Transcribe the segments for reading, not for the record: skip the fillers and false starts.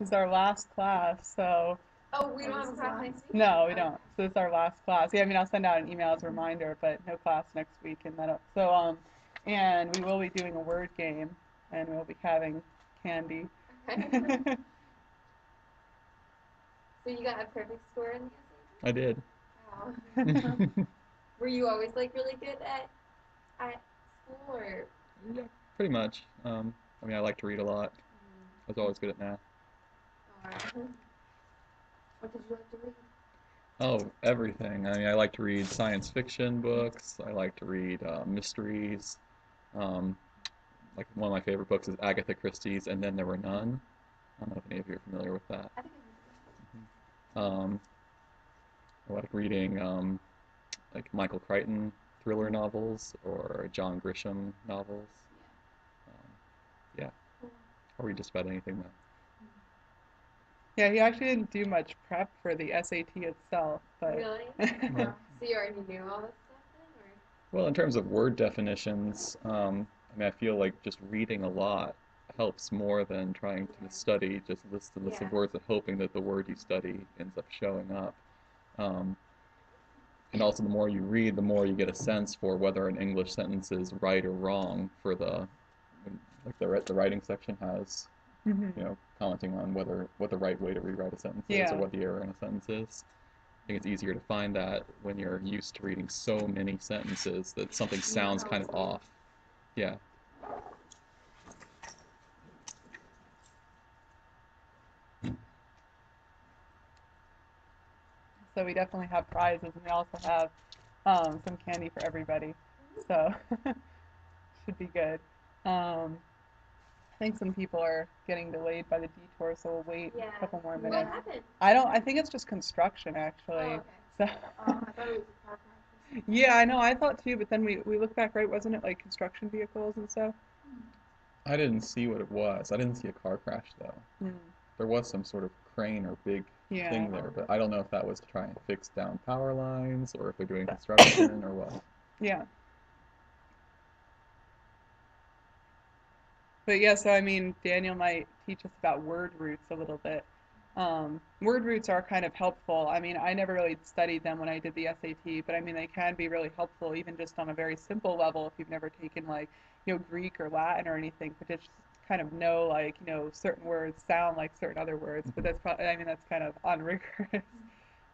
is our last class, so Oh, we don't have a class next week? no, we don't. So it's our last class. Yeah, I mean, I'll send out an email as a reminder, but no class next week, and and we will be doing a word game, and we'll be having candy. Okay. So you got a perfect score in the I did. Wow. Were you always like really good at school or? Yeah, pretty much. I mean, I like to read a lot. I was always good at math. Or what did you like to read? Oh, everything. I mean, I like to read science fiction books. I like to read mysteries. Um, like one of my favorite books is Agatha Christie's "And Then There Were None." I don't know if any of you are familiar with that. I think I Um, I like reading like Michael Crichton thriller novels or John Grisham novels. Um, yeah, Cool. I read just about anything that. Yeah, he actually didn't do much prep for the SAT itself, but Really? Right. So you already knew all this stuff then, or? Well, in terms of word definitions, I mean, I feel like just reading a lot helps more than trying to study just list Yeah. of words and hoping that the word you study ends up showing up. Um, and also, the more you read, the more you get a sense for whether an English sentence is right or wrong for like the writing section has, Mhm. commenting on what the right way to rewrite a sentence is or Yeah. what the error in a sentence is. I think it's easier to find that when you're used to reading so many sentences that something You know sounds how kind it's of going. off. Yeah. So we definitely have prizes, and we also have some candy for everybody. So should be good. Um, I think some people are getting delayed by the detour, so we'll wait Yeah. a couple more What minutes. happened? I don't. I think it's just construction, Oh, actually. okay. So I thought it was a car crash. yeah, I know. I thought too, but then we look back, right? Wasn't it like construction vehicles and stuff? I didn't see what it was. I didn't see a car crash though. Hmm. There was some sort of crane or big Yeah. thing there, but I don't know if that was to try and fix down power lines or if they're doing construction or what. Yeah. But yeah, so I mean, Daniel might teach us about word roots a little bit. Word roots are kind of helpful. I mean, I never really studied them when I did the SAT, but I mean, they can be really helpful even just on a very simple level if you've never taken like, Greek or Latin or anything, but just kind of know like, certain words sound like certain other words, but Mhm. that's probably, I mean, that's kind of unrigorous.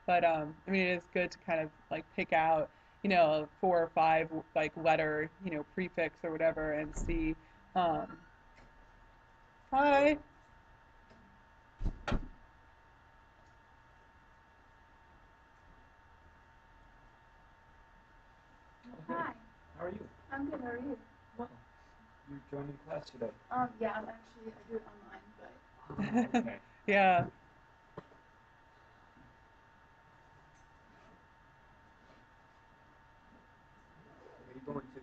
But I mean, it is good to kind of like pick out, 4 or 5 like letter, prefix or whatever and see. Um, Hi. Oh, hey, Hi. how are you? I'm good. How are you? Well, you're joining class today. Yeah, I do it online, but Okay. Yeah. Are you going to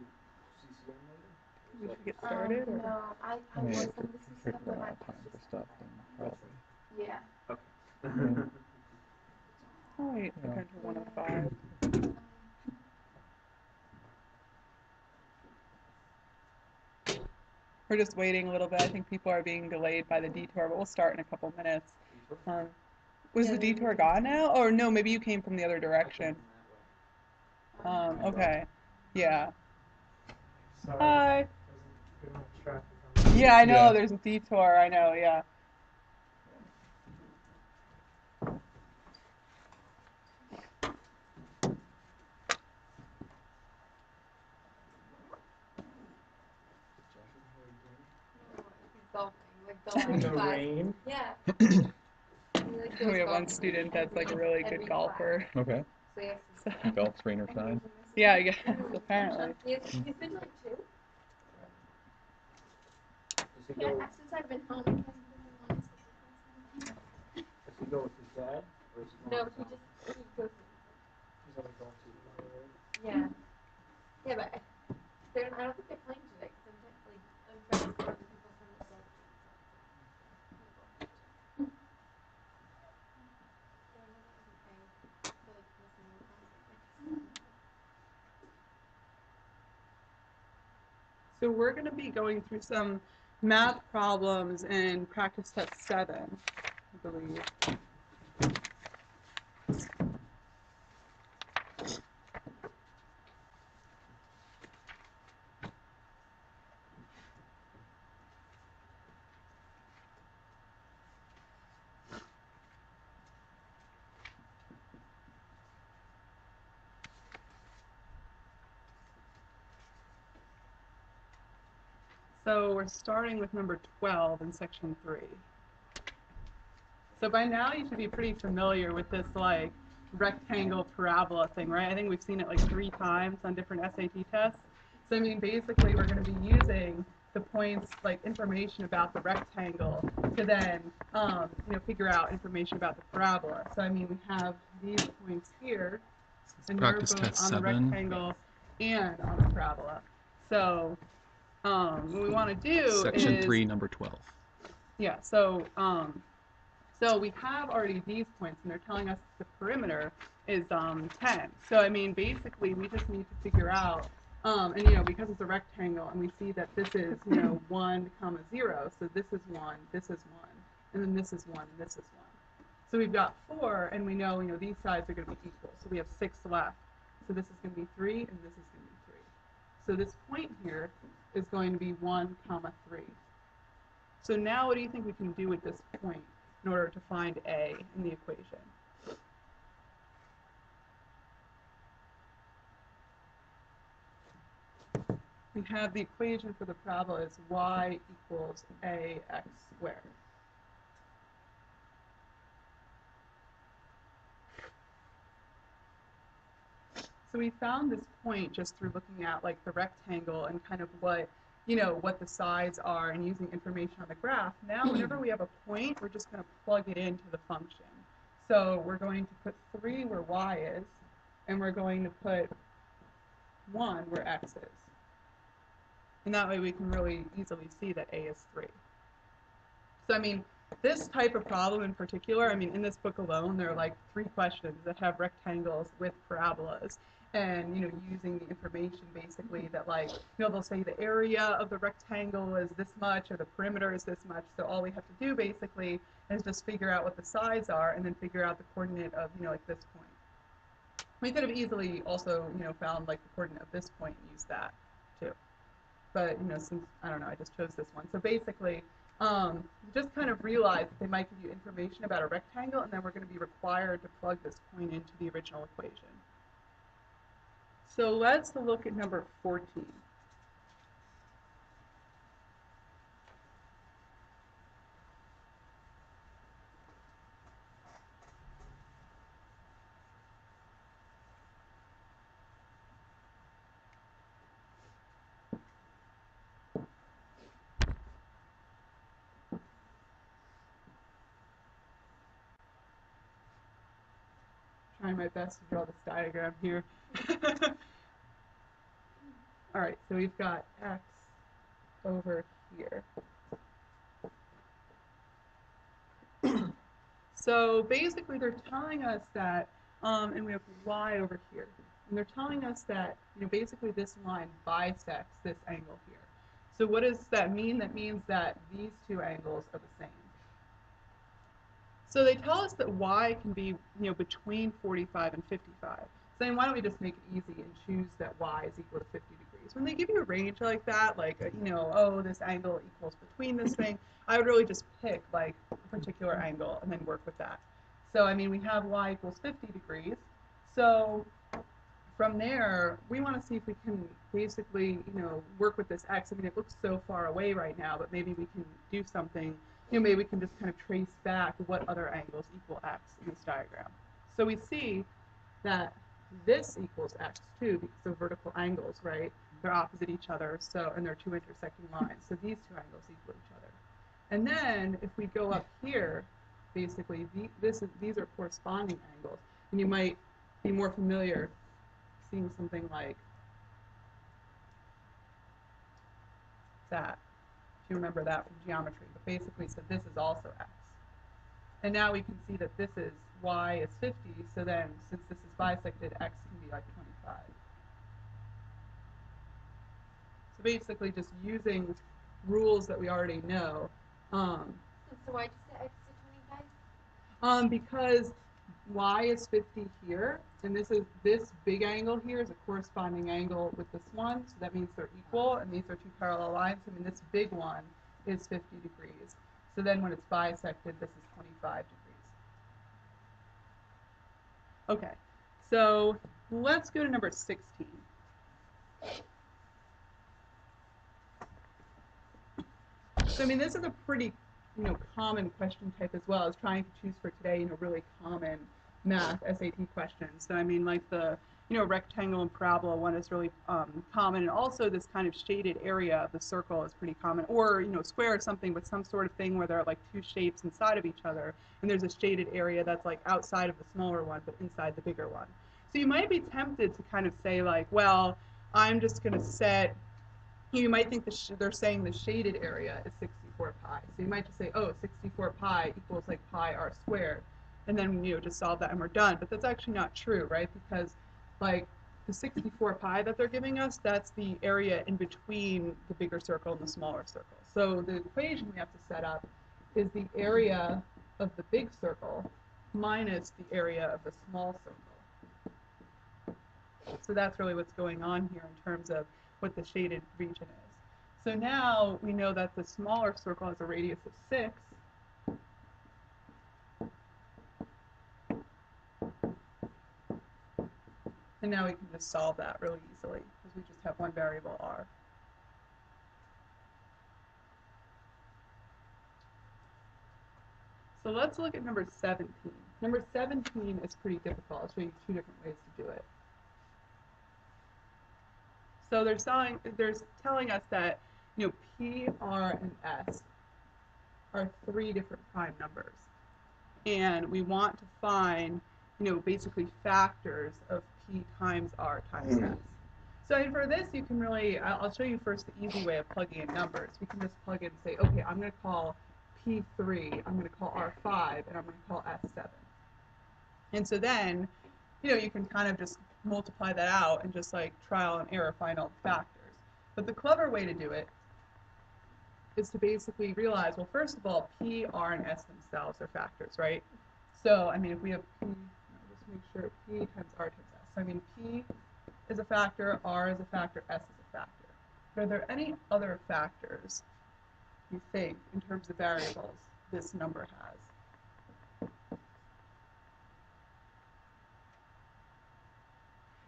CCM later? Or We is that should get just started. Or? no, I I mean, was if going you're, to if CCM, you're but gonna my run out of class time for just stuff, then gotcha? probably. yeah. Okay. I'll wait for Yeah. Country 105. We're just waiting a little bit. I think people are being delayed by the detour, but we'll start in a couple minutes. Detour? Um, was Yeah, the there's detour gone now? Or no, maybe you came from the other I came direction. from that way. Okay. Yeah. Sorry, Hi. there's too much traffic on Yeah, I know. Yeah. There's a detour. I know. Yeah. Joshua, how are you doing? no, he's golfing, like In golfing the class. rain? Yeah, he like goes We have one golfing like student that's like a every really good every class. golfer. Okay. So he has So, to. Golf's rain or shine. yeah, I guess apparently. He's been like two. Does he Yeah, go? since I've been home, he hasn't been the longest couple class. Does he go with his dad, or is he No, going he on his own? just he goes. He's only going to another area. Yeah, yeah, but I don't think they're playing today because I'm trying to get other people from the set. Yeah, no, that wasn't paying to like listen to the class. So we're going to be going through some math problems in practice test 7. I believe. So we're starting with number 12 in section 3. So by now you should be pretty familiar with this like rectangle parabola thing, right? I think we've seen it like 3 times on different SAT tests. So I mean, basically we're going to be using the points, like information about the rectangle, to then figure out information about the parabola. So I mean, we have these points here, and they're Practice both test on the 7. rectangle and on the parabola. So what we want to do Section is 3, number 12. yeah. So we have already these points, and they're telling us the perimeter is 10. So I mean, basically, we just need to figure out, and because it's a rectangle, and we see that this is 1, 0. So this is 1, this is 1, and then this is 1, and this is 1. So we've got 4, and we know these sides are going to be equal. So we have 6 left. So this is going to be 3, and this is going to be 3. So this point here is going to be 1, 3. So now what do you think we can do with this point in order to find A in the equation? We have the equation for the parabola is y equals ax squared. So we found this point just through looking at like the rectangle and kind of what the sides are and using information on the graph. Now whenever we have a point, we're just going to plug it into the function. So we're going to put 3 where y is, and we're going to put 1 where x is. And that way we can really easily see that a is 3. So I mean, this type of problem in particular, I mean, in this book alone, there are like 3 questions that have rectangles with parabolas. And using the information basically that they'll say the area of the rectangle is this much or the perimeter is this much. So all we have to do basically is just figure out what the sides are and then figure out the coordinate of like this point. We could have easily also found like the coordinate of this point and used that too. But since I don't know, I just chose this one. So basically, just kind of realize that they might give you information about a rectangle, and then we're going to be required to plug this point into the original equation. So let's look at number 14. Trying my best to draw this diagram here. All right, so we've got x over here. So basically they're telling us that, and we have y over here. And they're telling us that, basically this line bisects this angle here. So what does that mean? That means that these 2 angles are the same. So they tell us that y can be, between 45 and 55. So then why don't we just make it easy and choose that y is equal to 50 degrees? When they give you a range like that, like, oh, this angle equals between this thing, I would really just pick like a particular angle and then work with that. So, I mean, we have y equals 50 degrees. So from there, we want to see if we can basically, work with this x. I mean, it looks so far away right now, but maybe we can do something. Maybe we can just kind of trace back what other angles equal x in this diagram. So we see that this equals x too, because they're vertical angles, right? They're opposite each other, so, and they're 2 intersecting lines. So these 2 angles equal each other. And then if we go up here, basically these are corresponding angles, and you might be more familiar seeing something like that. If you remember that from geometry, but basically, so this is also x. And now we can see that this is y is 50, so then since this is bisected, x can be like 25. So basically just using rules that we already know. So why just set x to 25? Because y is 50 here, and this big angle here is a corresponding angle with this one, so that means they're equal, and these are two parallel lines. I mean, this big one is 50 degrees. So then when it's bisected, this is 25 degrees. Okay, so let's go to number 16. So I mean, this is a pretty, common question type as well. I was trying to choose for today, really common math SAT questions. So I mean, like the, rectangle and parabola one is really common, and also this kind of shaded area of the circle is pretty common, or square or something, but some sort of thing where there are like two shapes inside of each other, and there's a shaded area that's like outside of the smaller one, but inside the bigger one. So you might be tempted to kind of say like, well, I'm just going to set. You might think they're saying the shaded area is 64 pi. So you might just say, oh, 64 pi equals like pi r squared. And then, just solve that and we're done. But that's actually not true, right? Because like the 64 pi that they're giving us, that's the area in between the bigger circle and the smaller circle. So the equation we have to set up is the area of the big circle minus the area of the small circle. So that's really what's going on here in terms of what the shaded region is. So now we know that the smaller circle has a radius of 6. And now we can just solve that really easily because we just have one variable r. So let's look at number 17. Number 17 is pretty difficult. I'll show you two different ways to do it. So they're telling us that P, R, and S are 3 different prime numbers, and we want to find basically factors of P times R times S. So for this, you can really, I'll show you first the easy way of plugging in numbers. We can just plug in and say, okay, I'm going to call P3, I'm going to call R5, and I'm going to call S7. And so then you can kind of just multiply that out and just like trial and error find all the factors. But the clever way to do it is to basically realize, well, first of all, P, R, and S themselves are factors, right? So, I mean, if we have P, just make sure P times R times S. So, I mean, P is a factor, R is a factor, S is a factor. But are there any other factors you think, in terms of variables, this number has?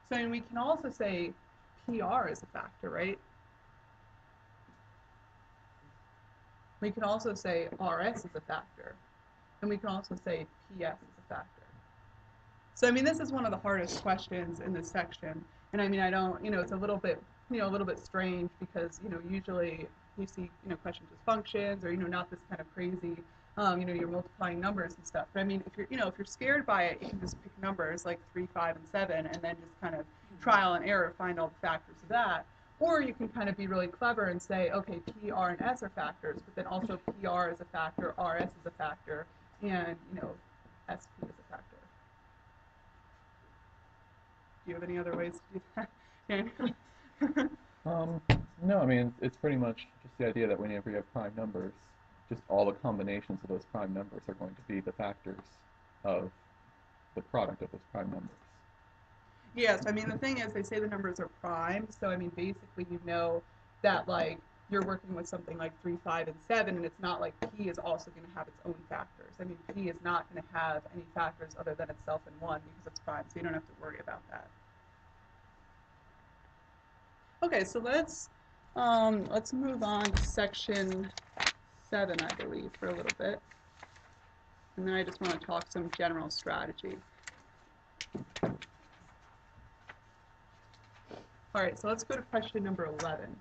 So, I mean, we can also say PR is a factor, right? We can also say RS is a factor. And we can also say PS is a factor. So, I mean, this is one of the hardest questions in this section. And I mean, I don't, it's a little bit strange because, usually you see, questions with functions or, not this kind of crazy, you're multiplying numbers and stuff. But I mean, if you're scared by it, you can just pick numbers like 3, 5, and 7 and then just kind of trial and error find all the factors of that. Or you can kind of be really clever and say, okay, P, R, and S are factors, but then also PR is a factor, RS is a factor, and, SP is a factor. Do you have any other ways to do that? No, I mean, it's pretty much just the idea that whenever you have prime numbers, just all the combinations of those prime numbers are going to be the factors of the product of those prime numbers. Yes, I mean, the thing is, they say the numbers are prime, so I mean, basically, that like you're working with something like 3, 5, and 7, and it's not like P is also going to have its own factors. I mean, P is not going to have any factors other than itself and 1 because it's prime, so you don't have to worry about that. Okay, so let's move on to section 7, I believe, for a little bit, and then I just want to talk some general strategy. All right, so let's go to question number 11.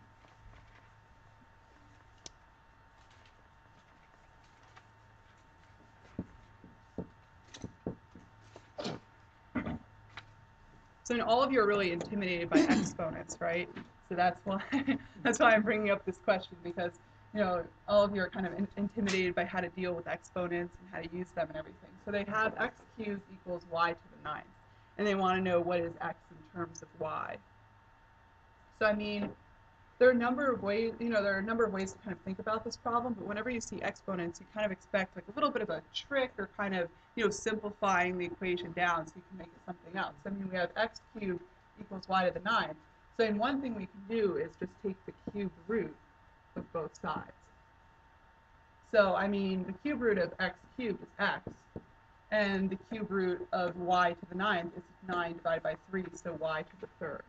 So all of you are really intimidated by exponents, right? So that's why I'm bringing up this question because all of you are kind of intimidated by how to deal with exponents and how to use them and everything. So they have x cubed equals y to the 9th, and they want to know what is x in terms of y. So I mean, there are a number of ways, there are a number of ways to kind of think about this problem, but whenever you see exponents, you kind of expect like a little bit of a trick or kind of, simplifying the equation down so you can make it something else. I mean, we have x cubed equals y to the 9. So then one thing we can do is just take the cube root of both sides. So, I mean, the cube root of x cubed is x, and the cube root of y to the 9th is 9 divided by 3, so y to the 3rd.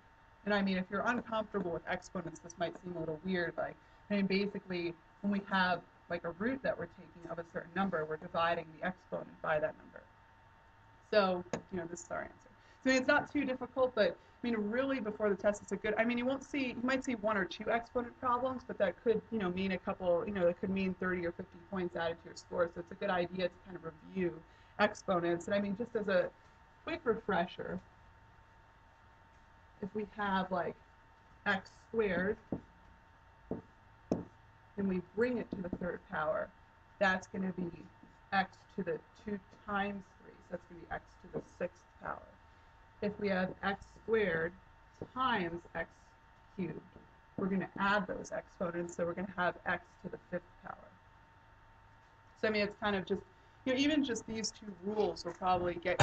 And I mean, if you're uncomfortable with exponents, this might seem a little weird. Like, I mean, basically, when we have like a root that we're taking of a certain number, we're dividing the exponent by that number. So, this is our answer. So, I mean, it's not too difficult, but I mean, really, before the test, it's a good. I mean, you might see 1 or 2 exponent problems, but that could, mean a couple. It could mean 30 or 50 points added to your score. So it's a good idea to kind of review exponents. And I mean, just as a quick refresher, if we have like x squared and we bring it to the 3rd power, that's going to be x to the 2 times 3. So that's going to be x to the 6th power. If we have x squared times x cubed, we're going to add those exponents, so we're going to have x to the 5th power. So I mean, it's kind of just, even just these 2 rules will probably get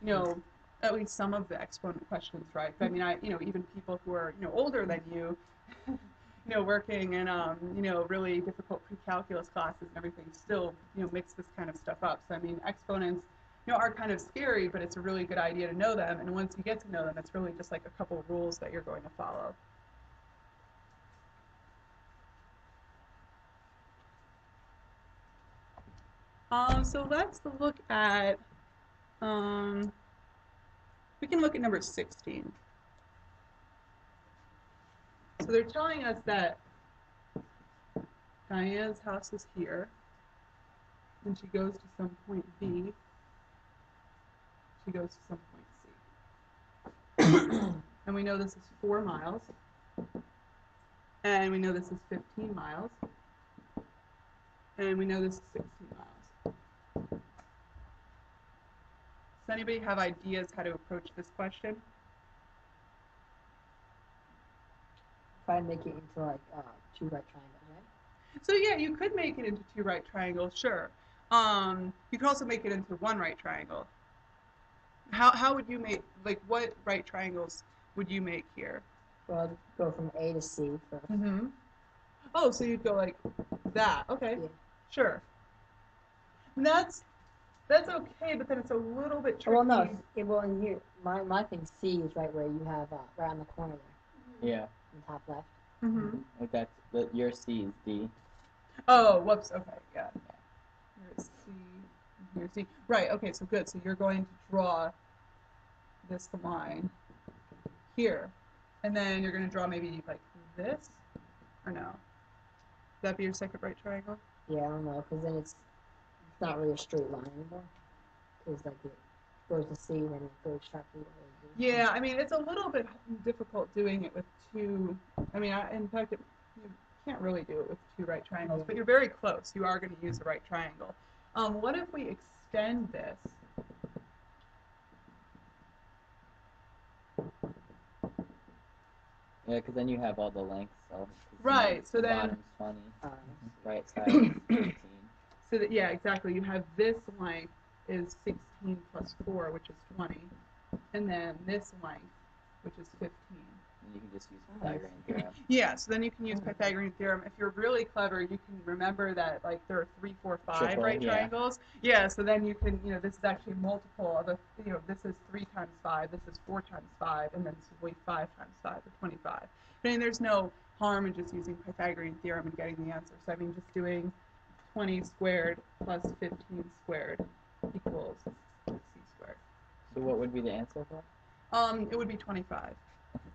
you, at least some of the exponent questions right. But I mean, even people who are, older than you, working in, really difficult pre-calculus classes and everything still, mix this kind of stuff up. So I mean, exponents, are kind of scary, but it's a really good idea to know them. And once you get to know them, it's really just like a couple of rules that you're going to follow. So let's look at, we can look at number 16. So they're telling us that Diane's house is here, and she goes to some point B. She goes to some point C. And we know this is 4 miles. And we know this is 15 miles. And we know this is 16 miles. Does anybody have ideas how to approach this question? Try and make it into like 2 right triangles, right? So yeah, you could make it into 2 right triangles, sure. You could also make it into 1 right triangle. How would you make, like, what right triangles would you make here? Well, I'd go from A to C first. Mm-hmm. Oh, so you'd go like that. Okay, Yeah. sure. And that's okay, but then it's a little bit tricky. Well, no, well, in here, my thing C is right where you have right on the corner there, Yeah, in the top left. Mm-hmm. like that's your C is D. Oh, whoops. Okay, yeah. Here's C. And here's C. Right. Okay. So good. So you're going to draw this line here, and then you're going to draw maybe like this, or no? Would that be your second right triangle? Yeah, I don't know, because then it's not really a straight line anymore. Because like it goes to C, then it goes sharply to A. Yeah. I mean, it's a little bit difficult doing it with 2. I mean, in fact, you can't really do it with 2 right triangles, but you're very close. You are going to use a right triangle. What if we extend this? Yeah, because then you have all the lengths. So Right. So then, bottom's 20, Uh, right side is 15. so that, yeah, exactly. You have this length is 16 plus 4, which is 20, and then this length, which is 15. And you can just use Pythagorean theorem. Yeah, so then you can use Pythagorean theorem. If you're really clever, you can remember that like there are 3, 4, 5 Triple, right yeah. triangles. Yeah, so then you can, this is actually multiple of a, this is 3 times 5, this is 4 times 5, and then this is 5 times 5, or 25. I mean, there's no harm in just using Pythagorean theorem and getting the answer. So I mean, just doing 20 squared plus 15 squared equals c squared. So what would be the answer for? It would be 25.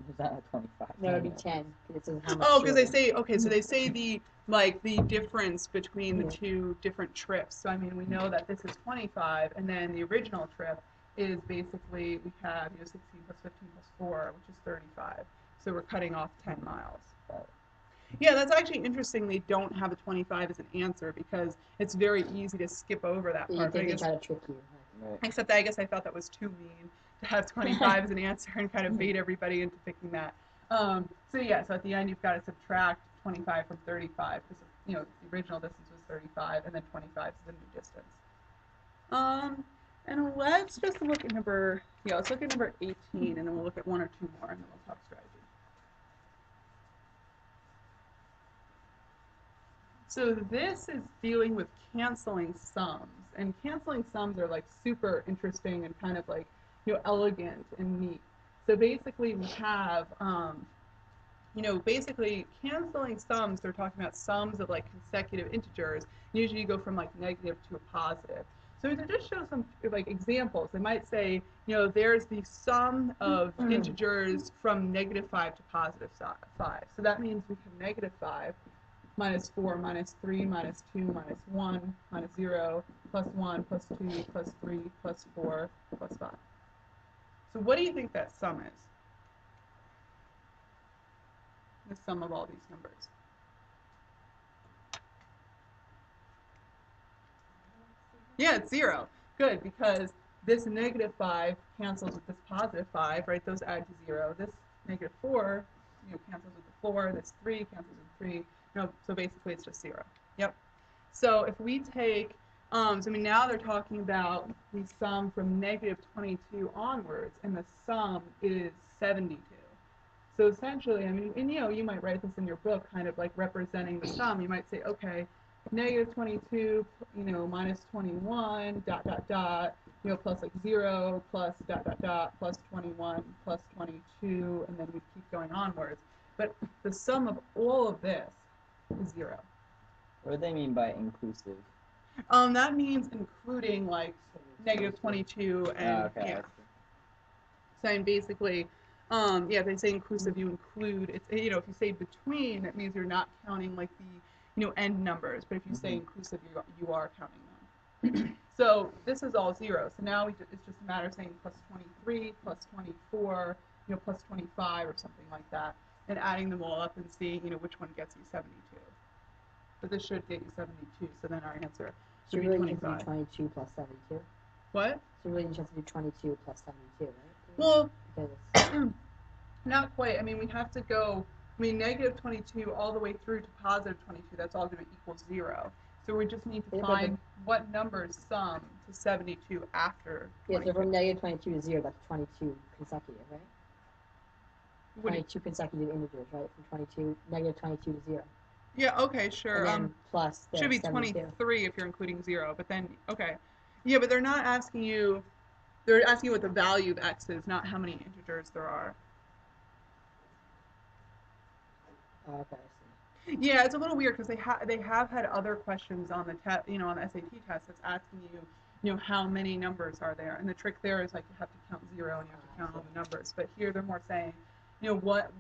Is that a 25? no, it'd be 10. Because it says how much. Oh, because they shorter. say, okay, so they say the difference between the Yeah. 2 different trips. So I mean, we know that this is 25, and then the original trip is basically, we have 16 plus 15 plus 4, which is 35. So we're cutting off 10 miles. Yeah, that's actually interesting. They don't have a 25 as an answer because it's very easy to skip over that You part. But I think they guess, try to trick you. Right. except I guess I thought that was too mean to have 25 as an answer and kind of bait everybody into picking that. So yeah, so at the end you've got to subtract 25 from 35 because the original distance was 35, and then 25 is the new distance. And let's just look at let's look at number 18, and then we'll look at one or two more, and then we'll talk strategy. So this is dealing with canceling sums, and canceling sums are like super interesting and kind of like elegant and neat. So basically we have basically canceling sums. They're talking about sums of like consecutive integers. Usually you go from like negative to a positive. So to just show some like examples, they might say, there's the sum of integers from -5 to +5. So that means we have -5 minus 4 minus 3 minus 2 minus 1 minus 0 plus 1 plus 2 plus 3 plus 4 plus 5. So what do you think that sum is? The sum of all these numbers. Yeah, it's 0. Good, because this -5 cancels with this +5, right? Those add to 0. This -4 cancels with the 4. This 3 cancels with 3. So basically it's just 0. Yep. So if we take, now they're talking about the sum from -22 onwards, and the sum is 72. So essentially, and you might write this in your book, kind of like representing the sum. You might say, okay, -22, minus 21, dot, dot, dot, plus like 0, plus dot, dot, dot, plus 21, plus 22, and then we keep going onwards. But the sum of all of this is 0. What do they mean by inclusive? That means including like -22 and Okay. yeah. So basically, if they say inclusive, you include it's if you say between, that means you're not counting like the end numbers. But if you say inclusive, you are counting them. So this is all 0. So now it's just a matter of saying plus 23, plus 24, plus 25 or something like that, and adding them all up and seeing which one gets you 72. But this should get you 72. So then our answer So should be really you 25. have to do 22 plus 72. What? So really you just have to do 22 plus 72, right? Well, Because not quite. We have to go, -22 all the way through to +22. That's all going to equal 0. So we just need to Yeah, but find what numbers sum to 72 after yeah, 22. so from -22 to 0, that's 22 consecutive, right? What do you- 22 consecutive integers, right? From -22 to 0. Yeah, okay, sure. And then plus the Should be 72. 23 if you're including 0, but then, okay. Yeah, but they're asking you what the value of x is, not how many integers there are. Oh, okay, I see. Yeah, it's a little weird because they have had other questions on the on the SAT test that's asking you, how many numbers are there, and the trick there is like you have to count 0 and you have to count all the numbers. But here they're more saying, what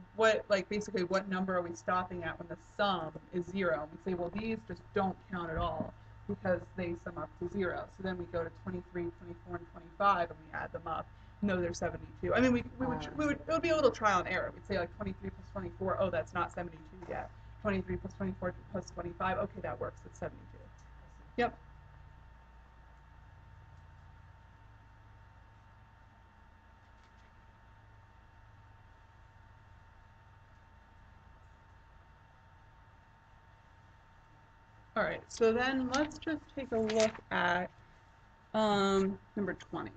like basically what number are we stopping at when the sum is 0? And we say, well, these just don't count at all because they sum up to 0. So then we go to 23, 24, and 25, and we add them up. No, they're 72. It would be a little trial and error. We'd say like 23 plus 24. Oh, that's not 72 yet. 23 plus 24 plus 25. Okay, that works. It's 72. Yep. All right. So then let's just take a look at number 20.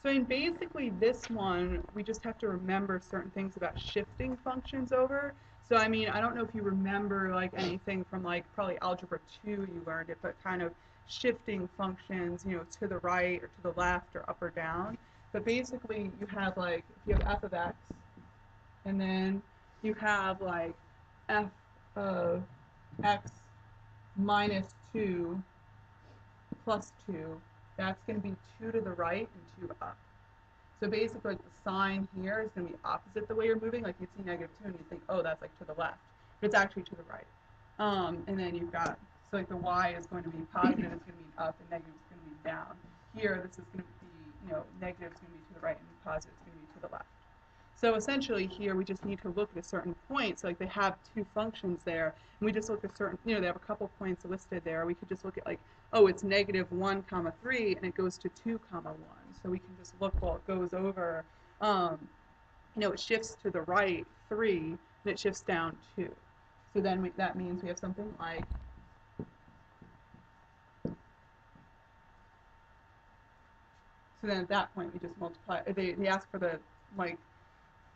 So basically this one, we just have to remember certain things about shifting functions over. So I don't know if you remember like anything from like probably algebra 2 you learned it, but kind of shifting functions, to the right or to the left or up or down. But basically you have like, if you have f of x, and then you have like f of x minus 2 plus 2, that's going to be 2 to the right and 2 up. So basically, like, the sign here is going to be opposite the way you're moving. Like you'd see -2 and you think, oh, that's like to the left. But it's actually to the right. And then you've got, so like the y is going to be positive, it's going to be up, and negative is going to be down. Here, this is going to be, negative is going to be to the right, and positive is going to be to the left. So essentially here we just need to look at a certain point. So like they have two functions there, and we just look at certain, they have a couple points listed there. We could just look at like, oh, it's -1, 3, and it goes to 2, 1. So we can just look while it goes over, it shifts to the right 3, and it shifts down 2. So then that means we have something like, so then at that point we just multiply, they ask for the, like,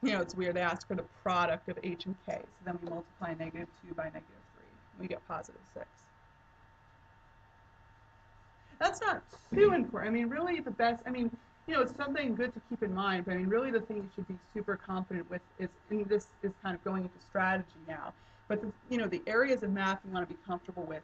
it's weird, they ask for the product of h and k. So then we multiply -2 by -3, and we get +6. That's not too important. I mean, really the best, I mean, it's something good to keep in mind, but I mean, really the thing you should be super confident with is, and this is kind of going into strategy now, but the areas of math you want to be comfortable with,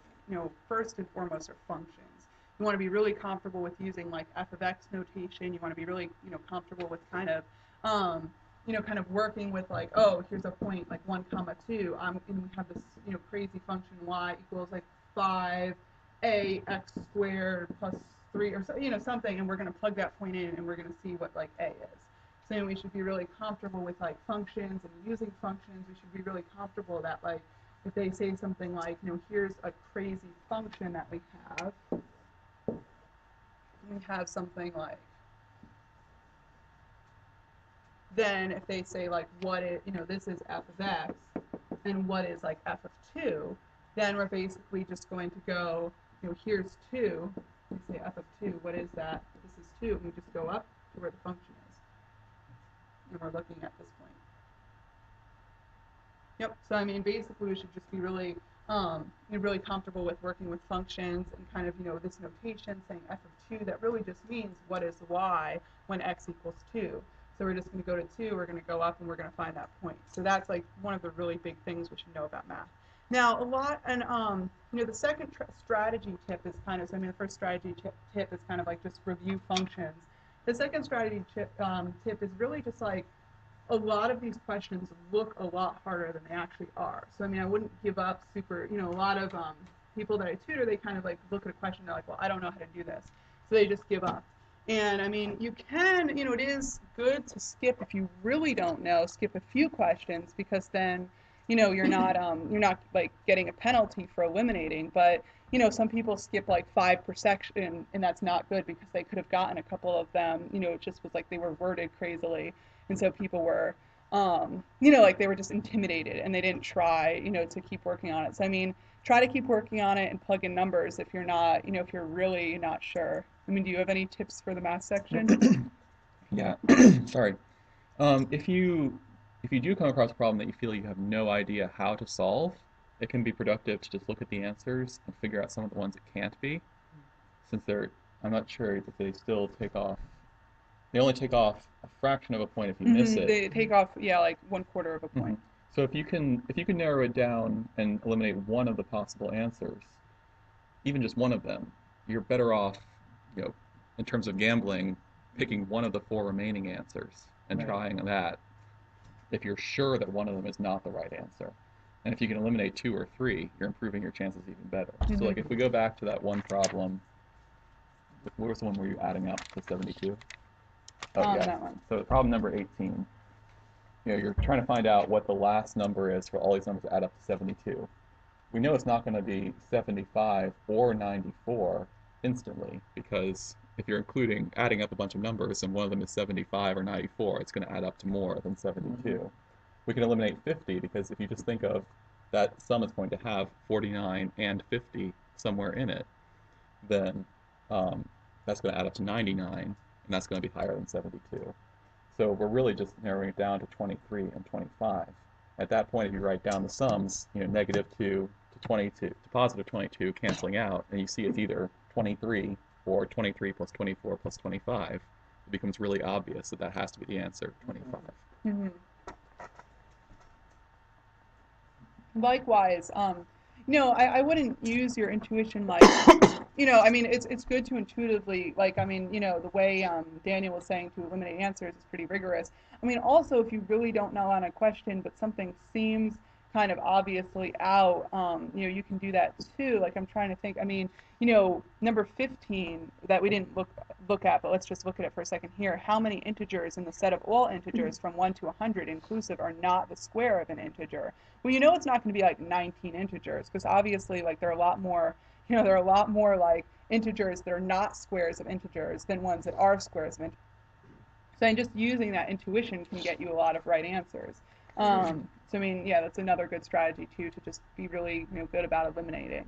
first and foremost are functions. You want to be really comfortable with using like f of x notation. You want to be really, comfortable with kind of, kind of working with like, oh, here's a point like 1, 2. And we have this, crazy function y equals like 5 ax squared plus 3 or so, something, and we're going to plug that point in and we're going to see what like a is. So we should be really comfortable with like functions and using functions. We should be really comfortable that like if they say something like, here's a crazy function that we have something like, then if they say like what is, this is f of x and what is like f of 2, then we're basically just going to go, here's 2, we say f of 2, what is that? This is 2, and we just go up to where the function is. And we're looking at this point. Yep, so I mean basically we should just be really really comfortable with working with functions and kind of, this notation saying f of 2 that really just means what is y when x equals 2. So we're just going to go to 2, we're going to go up, and we're going to find that point. So that's like one of the really big things we should know about math. Now, a lot, and the second strategy tip is kind of, so I mean, the first strategy tip is kind of like just review functions. The second strategy tip is really just like, a lot of these questions look a lot harder than they actually are. So I mean, I wouldn't give up super, a lot of people that I tutor, they kind of like look at a question, they're like, well, I don't know how to do this. So they just give up. And I mean, you can, it is good to skip if you really don't know, skip a few questions, because then, you're not like getting a penalty for eliminating. But, some people skip like 5 per section, and that's not good because they could have gotten a couple of them, it just was like they were worded crazily. And so people were, like they were just intimidated and they didn't try, to keep working on it. So, I mean, try to keep working on it and plug in numbers if you're not, if you're really not sure. I mean, do you have any tips for the math section? Yeah, sorry. If you do come across a problem that you feel you have no idea how to solve, it can be productive to just look at the answers and figure out some of the ones it can't be, since I'm not sure that they still take off. They only take off a fraction of a point if you miss it. They take off, yeah, like 1/4 of a point. So if you can narrow it down and eliminate one of the possible answers, even just one of them, you're better off, in terms of gambling, picking one of the 4 remaining answers and trying that if you're sure that one of them is not the right answer. And if you can eliminate 2 or 3, you're improving your chances even better. So like if we go back to that one problem, what was the one where you adding up to 72? Oh, yeah. That one. So problem number 18. You're trying to find out what the last number is for all these numbers to add up to 72. We know it's not going to be 75 or 94 instantly, because if you're adding up a bunch of numbers and one of them is 75 or 94, it's going to add up to more than 72. We can eliminate 50, because if you just think of that sum is going to have 49 and 50 somewhere in it, then that's going to add up to 99, and that's going to be higher than 72. So we're really just narrowing it down to 23 and 25. At that point, if you write down the sums, -2 to 22 to positive 22 canceling out, and you see it's either 23 or 23 plus 24 plus 25, it becomes really obvious that that has to be the answer, 25. Mm-hmm. Likewise, I wouldn't use your intuition like, I mean, it's good to intuitively, like, I mean, the way Daniel was saying to eliminate answers is pretty rigorous. I mean, also, if you really don't know on a question, but something seems kind of obviously out, you can do that too. Like, I'm trying to think, I mean, number 15 that we didn't look at, but let's just look at it for a second here. How many integers in the set of all integers from 1 to 100 inclusive are not the square of an integer? Well, it's not going to be like 19 integers, because obviously, like, there are a lot more, like integers that are not squares of integers than ones that are squares of integers. So and just using that intuition can get you a lot of right answers. So I mean, yeah, that's another good strategy too, to just be really, good about eliminating.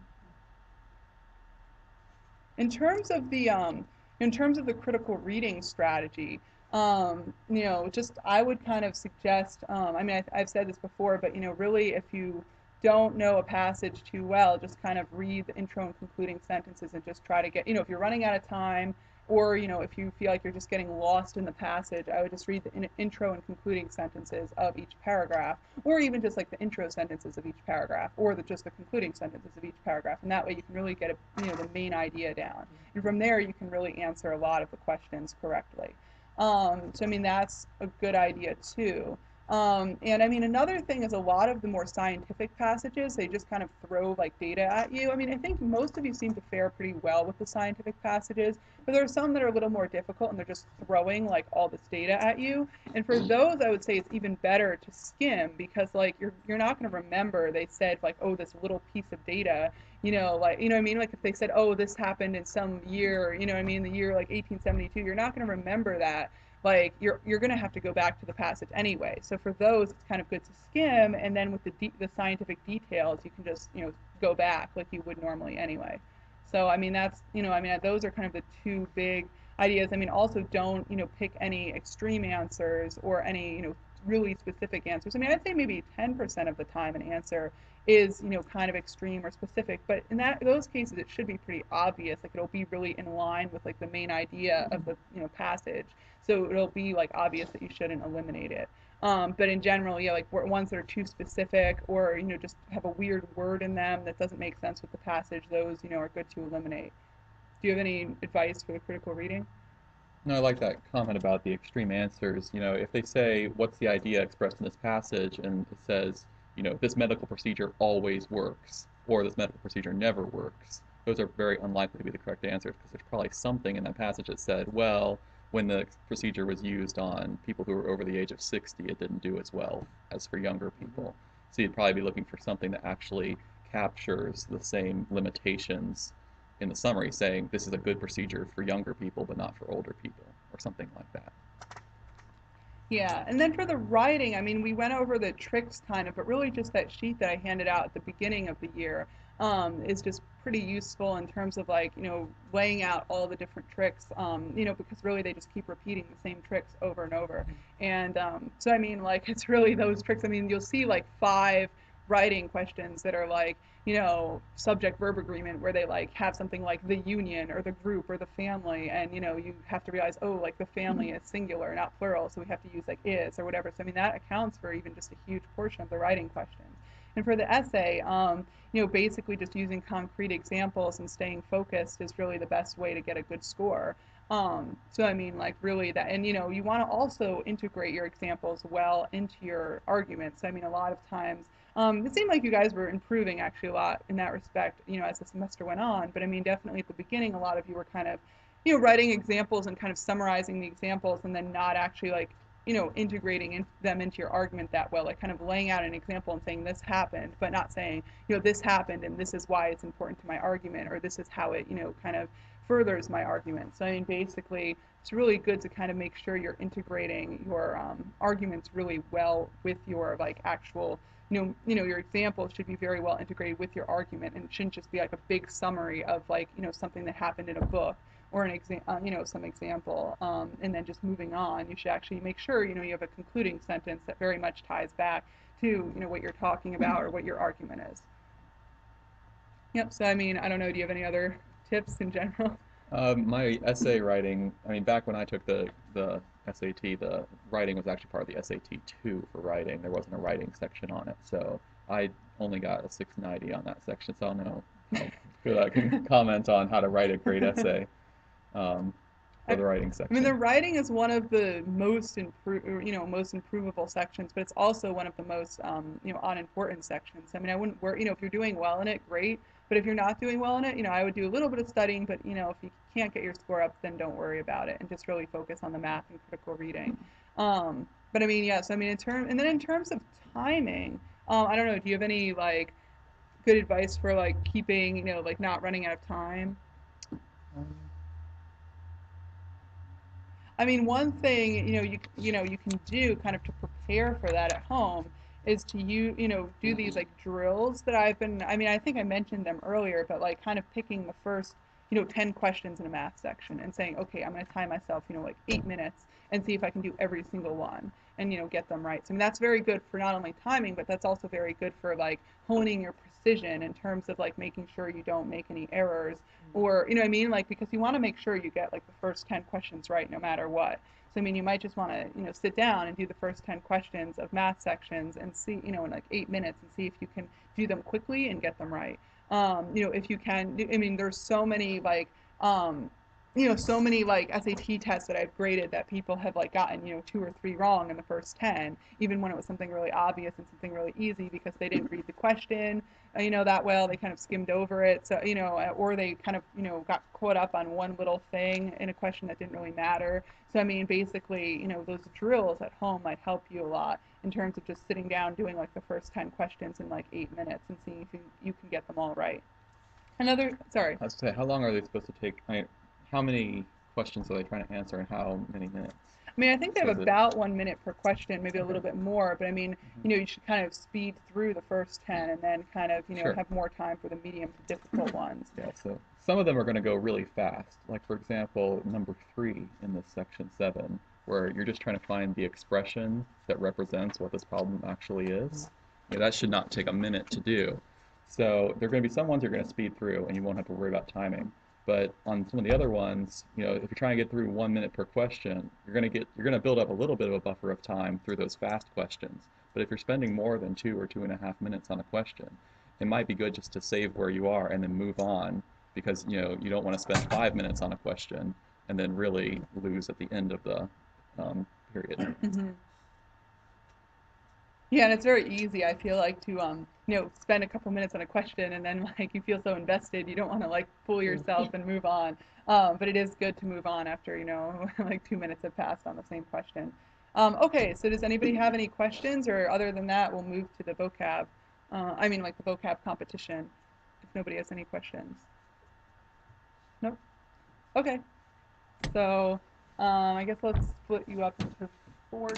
In terms of the critical reading strategy, just I would kind of suggest. I mean, I've said this before, but really, if you don't know a passage too well, just kind of read the intro and concluding sentences and just try to get. If you're running out of time, or if you feel like you're just getting lost in the passage, I would just read the intro and concluding sentences of each paragraph, or even just like the intro sentences of each paragraph, or just the concluding sentences of each paragraph, and that way you can really get the main idea down, and from there you can really answer a lot of the questions correctly. So I mean that's a good idea too. And I mean, another thing is a lot of the more scientific passages, they just kind of throw like data at you. I mean, I think most of you seem to fare pretty well with the scientific passages, but there are some that are a little more difficult and they're just throwing like all this data at you. And for those, I would say it's even better to skim, because like you're not going to remember they said like, oh, this little piece of data, like, what I mean? Like if they said, oh, this happened in some year, what I mean, the year like 1872, you're not going to remember that. Like you're going to have to go back to the passage anyway. So for those, it's kind of good to skim, and then with the scientific details, you can just go back like you would normally anyway. So I mean that's I mean those are kind of the two big ideas. I mean also don't pick any extreme answers or any really specific answers. I mean I'd say maybe 10% of the time an answer is kind of extreme or specific, but in those cases it should be pretty obvious. Like it'll be really in line with like the main idea of the passage. So it'll be like obvious that you shouldn't eliminate it. But in general, yeah, like ones that are too specific or just have a weird word in them that doesn't make sense with the passage, those are good to eliminate. Do you have any advice for the critical reading? No, I like that comment about the extreme answers. If they say, what's the idea expressed in this passage, and it says, this medical procedure always works, or this medical procedure never works, those are very unlikely to be the correct answers, because there's probably something in that passage that said, well, when the procedure was used on people who were over the age of 60, it didn't do as well as for younger people. So you'd probably be looking for something that actually captures the same limitations in the summary, saying this is a good procedure for younger people but not for older people, or something like that. Yeah, and then for the writing, I mean, we went over the tricks kind of, but really just that sheet that I handed out at the beginning of the year is just pretty useful in terms of like, laying out all the different tricks, because really they just keep repeating the same tricks over and over. And so, I mean, like, it's really those tricks. I mean, you'll see like 5 writing questions that are like, subject verb agreement, where they like have something like the union or the group or the family, and you have to realize, oh, like the family is singular, not plural, so we have to use like is or whatever. So I mean that accounts for even just a huge portion of the writing questions. And for the essay, basically just using concrete examples and staying focused is really the best way to get a good score. So I mean, like really that, and you want to also integrate your examples well into your arguments. So, I mean, a lot of times, it seemed like you guys were improving actually a lot in that respect, as the semester went on. But I mean, definitely at the beginning, a lot of you were kind of, writing examples and kind of summarizing the examples, and then not actually like, integrating them into your argument that well, like kind of laying out an example and saying this happened, but not saying, this happened and this is why it's important to my argument, or this is how it, kind of furthers my argument. So I mean, basically, it's really good to kind of make sure you're integrating your arguments really well with your like actual, your example should be very well integrated with your argument, and it shouldn't just be like a big summary of like, something that happened in a book or some example, and then just moving on. You should actually make sure, you have a concluding sentence that very much ties back to, what you're talking about or what your argument is. Yep. So I mean, I don't know. Do you have any other tips in general? My essay writing, I mean, back when I took the SAT, the writing was actually part of the SAT 2 for writing. There wasn't a writing section on it, so I only got a 690 on that section, so I don't know how good I can comment on how to write a great essay for the writing I mean, the section. writing is one of the most most improvable sections, but it's also one of the most, unimportant sections. I mean, I wouldn't worry, if you're doing well in it, great. But if you're not doing well in it, I would do a little bit of studying, but, if you can't get your score up, then don't worry about it and just really focus on the math and critical reading. But I mean, yes, I mean, and then in terms of timing, I don't know, do you have any, like, good advice for, like, keeping, like, not running out of time? Um, I mean, one thing you can do kind of to prepare for that at home is to do these like drills that I've been. I mean, I think I mentioned them earlier, but like kind of picking the first 10 questions in a math section and saying, okay, I'm going to time myself like 8 minutes and see if I can do every single one and get them right. So I mean, that's very good for not only timing, but that's also very good for like honing your precision in terms of like making sure you don't make any errors or what I mean, like because you want to make sure you get like the first 10 questions right no matter what. So I mean, you might just want to sit down and do the first 10 questions of math sections and see in like 8 minutes and see if you can do them quickly and get them right. If you can, I mean, there's so many like so many like SAT tests that I've graded that people have like gotten 2 or 3 wrong in the first 10, even when it was something really obvious and something really easy because they didn't read the question that well. They kind of skimmed over it, so or they kind of got caught up on one little thing in a question that didn't really matter. So I mean, basically, those drills at home might help you a lot in terms of just sitting down doing like the first 10 questions in like 8 minutes and seeing if you can get them all right. Sorry. I was gonna say, how long are they supposed to take? How many questions are they trying to answer, and how many minutes? I mean, I think they So have is it about 1 minute per question, maybe a okay? little bit more. But I mean, you should kind of speed through the first 10 and then kind of, Sure. have more time for the medium to difficult ones. Yeah. So some of them are going to go really fast. Like for example, number 3 in this section 7, where you're just trying to find the expression that represents what this problem actually is. Yeah, that should not take a minute to do. So there are going to be some ones you're going to speed through, and you won't have to worry about timing. But on some of the other ones, if you're trying to get through 1 minute per question, you're going to build up a little bit of a buffer of time through those fast questions. But if you're spending more than 2 or 2.5 minutes on a question, it might be good just to save where you are and then move on because you don't want to spend 5 minutes on a question and then really lose at the end of the period. Mm-hmm. Yeah, and it's very easy, I feel like, to spend a couple minutes on a question and then like you feel so invested, you don't want to like pull yourself and move on. But it is good to move on after like 2 minutes have passed on the same question. Okay, so does anybody have any questions, or other than that, we'll move to the vocab. I mean, like the vocab competition. If nobody has any questions. Nope. Okay. So I guess let's split you up into 4